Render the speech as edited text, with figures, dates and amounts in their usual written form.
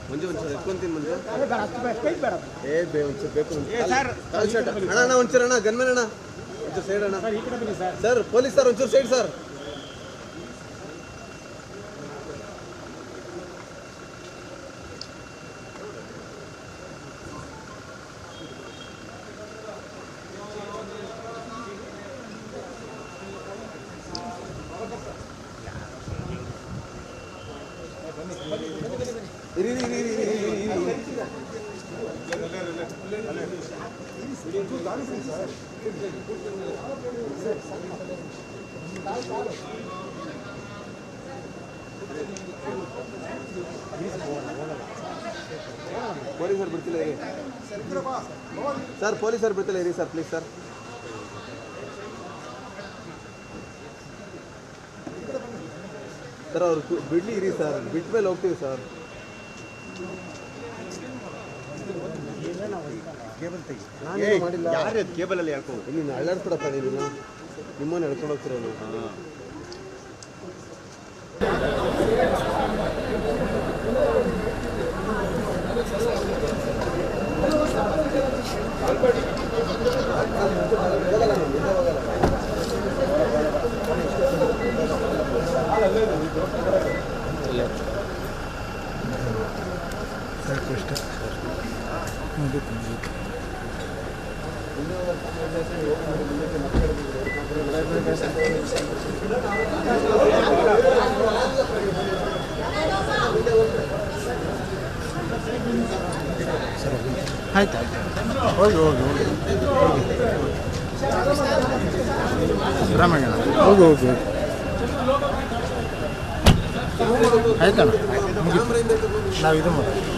ಮುಂಜೆ ಒಂಚೂರು ಎತ್ಕೊಂತೀನಿ ಮುಂಜೆ ಬೇಕು ಅಣ್ಣ ಒಂಚೂರು ಅಣ್ಣ ಗನ್ಮನ್ ಅಣ್ಣ ಒಂಚೂರು ಸೈಡ್ ಅಣ್ಣ ಸರ್ ಪೊಲೀಸ್ ಸರ್ ಒಂಚೂರು ಸೈಡ್ ಸರ್ ಇರಿ ಪೊಲೀಸರು ಬಿಡ್ತಿಲ್ಲ ಇರಿ ಸರ್ ಪೊಲೀಸರು ಬಿಡ್ತಿಲ್ಲ ಇರಿ ಸರ್ ಪ್ಲೀಸ್ ಸರ್ ಸರ್ ಅವ್ರು ಬಿಡ್ಲಿ ಇರಿ ಸರ್ ಬಿಟ್ಟ ಮೇಲೆ ಹೋಗ್ತೀವಿ ಸರ್ ನಾನೇನು ಮಾಡಿಲ್ಲ ಯಾರು ಕೇಬಲಲ್ಲಿ ಹೇಳ್ಕೊ ನೀನು ಅಳ್ಳಾಡ್ಸ್ಬಿಡಪ್ಪ ನೀನು ನಿಮ್ಮನ್ನು ಹೇಳ್ಕೊಂಡು ಹೋಗ್ತಿರೋದು ಆಯ್ತು ಹೋಗಿ ರಾಮಯ್ಯ ಹೋಗಿ ಆಯ್ತಣ್ಣ ನಾವು ಇದು ಮಾಡಿ